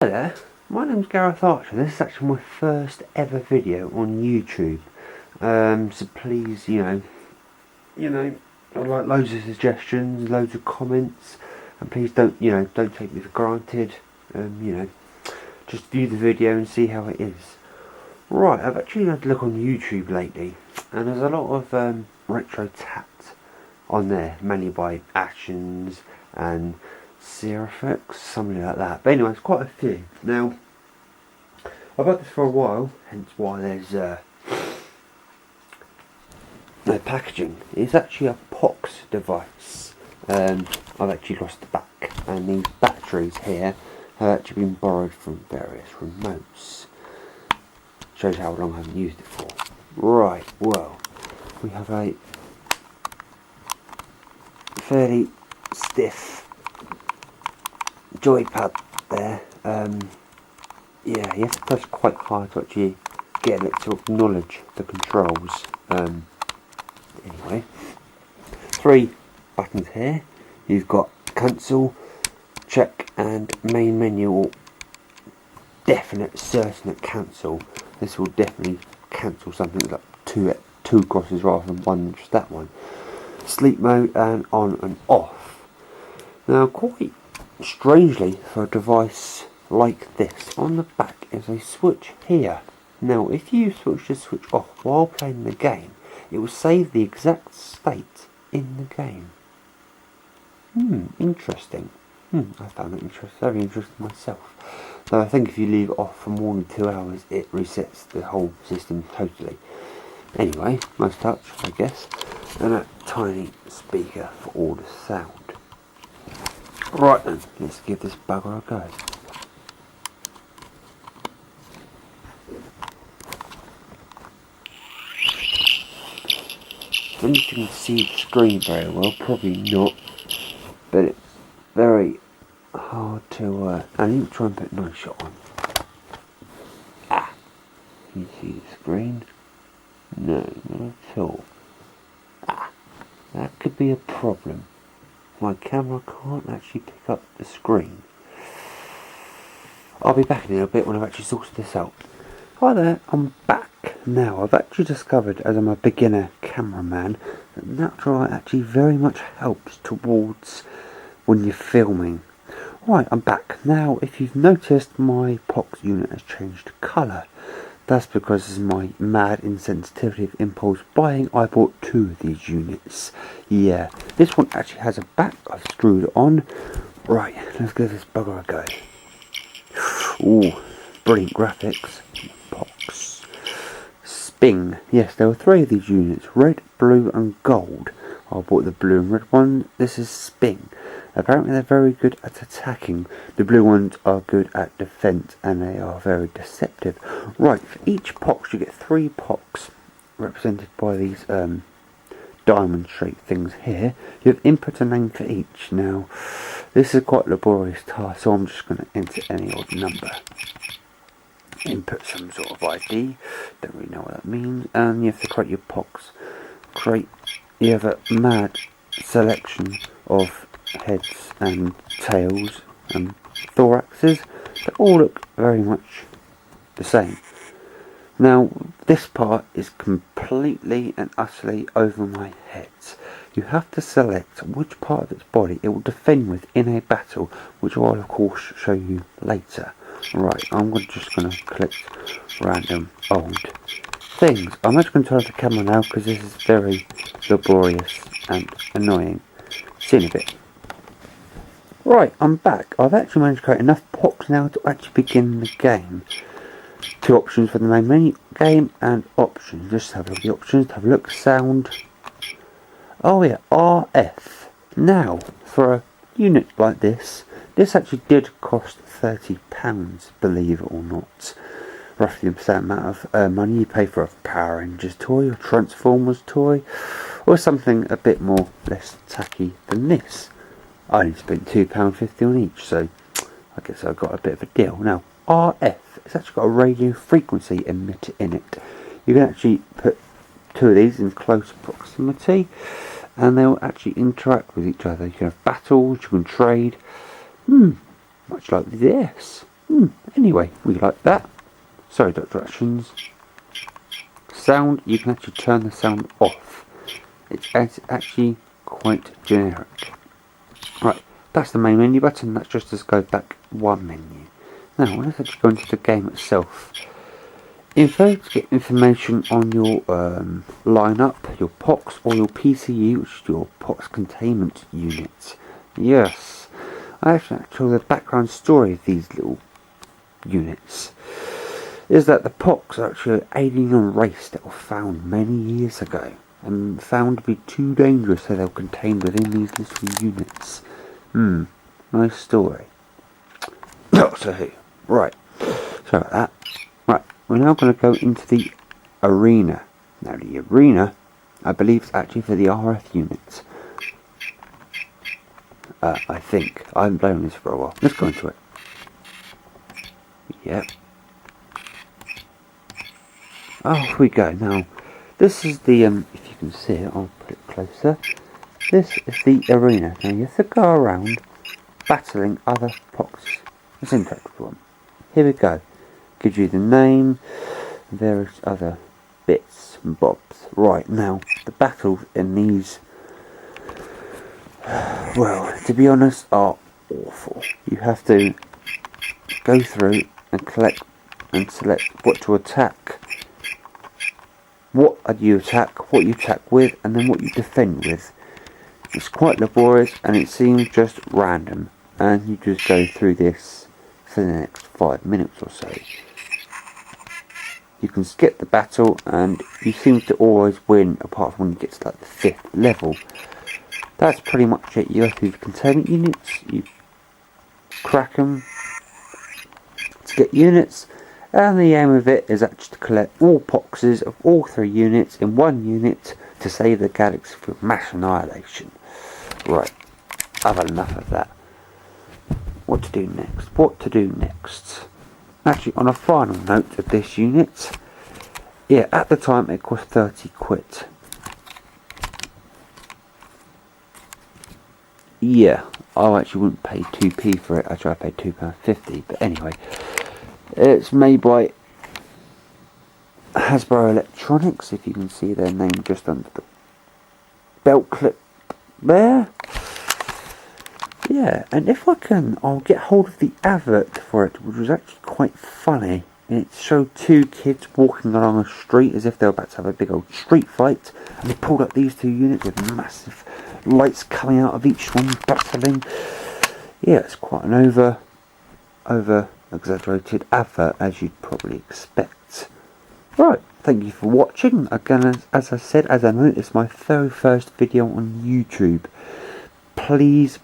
Hi there, my name's Gareth Archer. This is actually my first ever video on YouTube. So please, I'd like loads of suggestions, loads of comments, and please don't take me for granted. Just view the video and see how it is. Right, I've actually had a look on YouTube lately, and there's a lot of retro tat on there, mainly by Actions and Serifix, something like that. But anyway, it's quite a few. Now, I've had this for a while, hence why there's no packaging. It's actually a POX device. I've actually lost the back, and these batteries here have actually been borrowed from various remotes. Shows how long I haven't used it for. Right, well, we have a fairly stiff joypad there. Yeah, you have to press quite hard to actually get it to acknowledge the controls. Anyway, 3 buttons here. You've got cancel, check, and main menu, or definite certain at cancel. This will definitely cancel something like two crosses rather than one, just that one. Sleep mode and on and off. Now, quite strangely for a device like this, on the back is a switch here. Now, if you switch the switch off while playing the game, it will save the exact state in the game. Interesting. I found it very interesting myself. So I think if you leave it off for more than 2 hours, it resets the whole system totally. Anyway, nice touch, I guess. And a tiny speaker for all the sound. Right then, let's give this bugger a go. I don't know if you can see the screen very well, probably not, but it's very hard to, I need to try and put a nice shot on. Can you see the screen? No, not at all. That could be a problem. My camera can't actually pick up the screen. I'll be back in a little bit when I've actually sorted this out. Hi there, I'm back. Now, I've actually discovered, as I'm a beginner cameraman, that natural light actually very much helps towards when you're filming. Right, I'm back. Now, if you've noticed, my POX unit has changed colour. That's because of my mad insensitivity of impulse buying. I bought 2 of these units. Yeah, this one actually has a back. I've screwed it on. Right, let's give this bugger a go. Ooh, brilliant graphics. POX. Sping. Yes, there were 3 of these units. Red, blue and gold. I bought the blue and red one. This is Sping. Apparently they're very good at attacking. The blue ones are good at defense, and they are very deceptive. Right, for each POX you get 3 POX, represented by these diamond shaped things here. You have input a name for each. Now, this is quite a laborious task, so I'm just going to enter any odd number. Input some sort of ID, don't really know what that means, and you have to create your POX. You have a mad selection of heads and tails and thoraxes that all look very much the same. Now, this part is completely and utterly over my head. You have to select which part of its body it will defend with in a battle, which I'll of course show you later. Right, I'm just going to collect random old things. I'm actually going to turn off the camera now because this is very laborious and annoying. See you in a bit. Right, I'm back. I've actually managed to create enough POX now to actually begin the game. 2 options for the main menu, game and options. Just have a look at the options, have a look, sound. Oh yeah, RF. Now, for a unit like this actually did cost £30, believe it or not. Roughly the same amount of money you pay for a Power Rangers toy, or Transformers toy, or something a bit more less tacky than this. I only spent £2.50 on each, so I guess I got a bit of a deal. Now, RF, it's actually got a radio frequency emitter in it. You can actually put 2 of these in close proximity, and they'll actually interact with each other. You can have battles, you can trade. Much like this. Anyway, we like that. Sorry, Dr. Actions. Sound, you can actually turn the sound off. It's actually quite generic. Right, that's the main menu button. Let's just go back one menu. Now, let's actually go into the game itself. Info to get information on your lineup, your POX or your PCU, which is your POX containment unit. Yes, I actually tell the background story of these little units. Is that the POX are actually an alien race that were found many years ago and found to be too dangerous, so they were contained within these little units. Nice story. Doctor Who. Right. Sorry about that. Right. We're now going to go into the arena. Now the arena, I believe, is actually for the RF units. I think. I haven't blown this for a while. Let's go into it. Yep. Oh, here we go. Now, this is the, if you can see it, I'll put it closer. This is the arena. Now, you have to go around battling other POXs. It's an interactive one. Here we go. Gives you the name, various other bits and bobs. Right, now, the battles in these, well, to be honest, are awful. You have to go through and collect and select what to attack. What you attack, what you attack with, and then what you defend with. It's quite laborious and it seems just random. And you just go through this for the next 5 minutes or so. You can skip the battle and you seem to always win, apart from when you get to like the 5th level. That's pretty much it. You go through the containment units, you crack them to get units, and the aim of it is actually to collect all POXes of all 3 units in one unit to save the galaxy from mass annihilation. Right, I've had enough of that. What to do next? What to do next? Actually, on a final note of this unit, yeah, at the time it cost 30 quid. Yeah, I actually wouldn't pay 2p for it. Actually, I paid £2.50. But anyway, it's made by Hasbro Electronics. If you can see their name just under the belt clip there. Yeah, and if I can, I'll get hold of the advert for it, which was actually quite funny. It showed 2 kids walking along a street as if they were about to have a big old street fight, and they pulled up these 2 units with massive lights coming out of each one, battling. Yeah, it's quite an over exaggerated advert, as you'd probably expect. Right, thank you for watching. Again, as I said, as I noticed, it's my very first video on YouTube. Please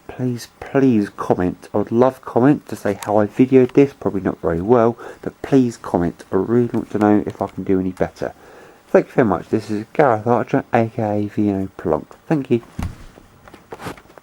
comment. I would love comment to say how I videoed this. Probably not very well, but please comment. I really want to know if I can do any better. Thank you very much. This is Gareth Archer, aka Vino Plonk. Thank you.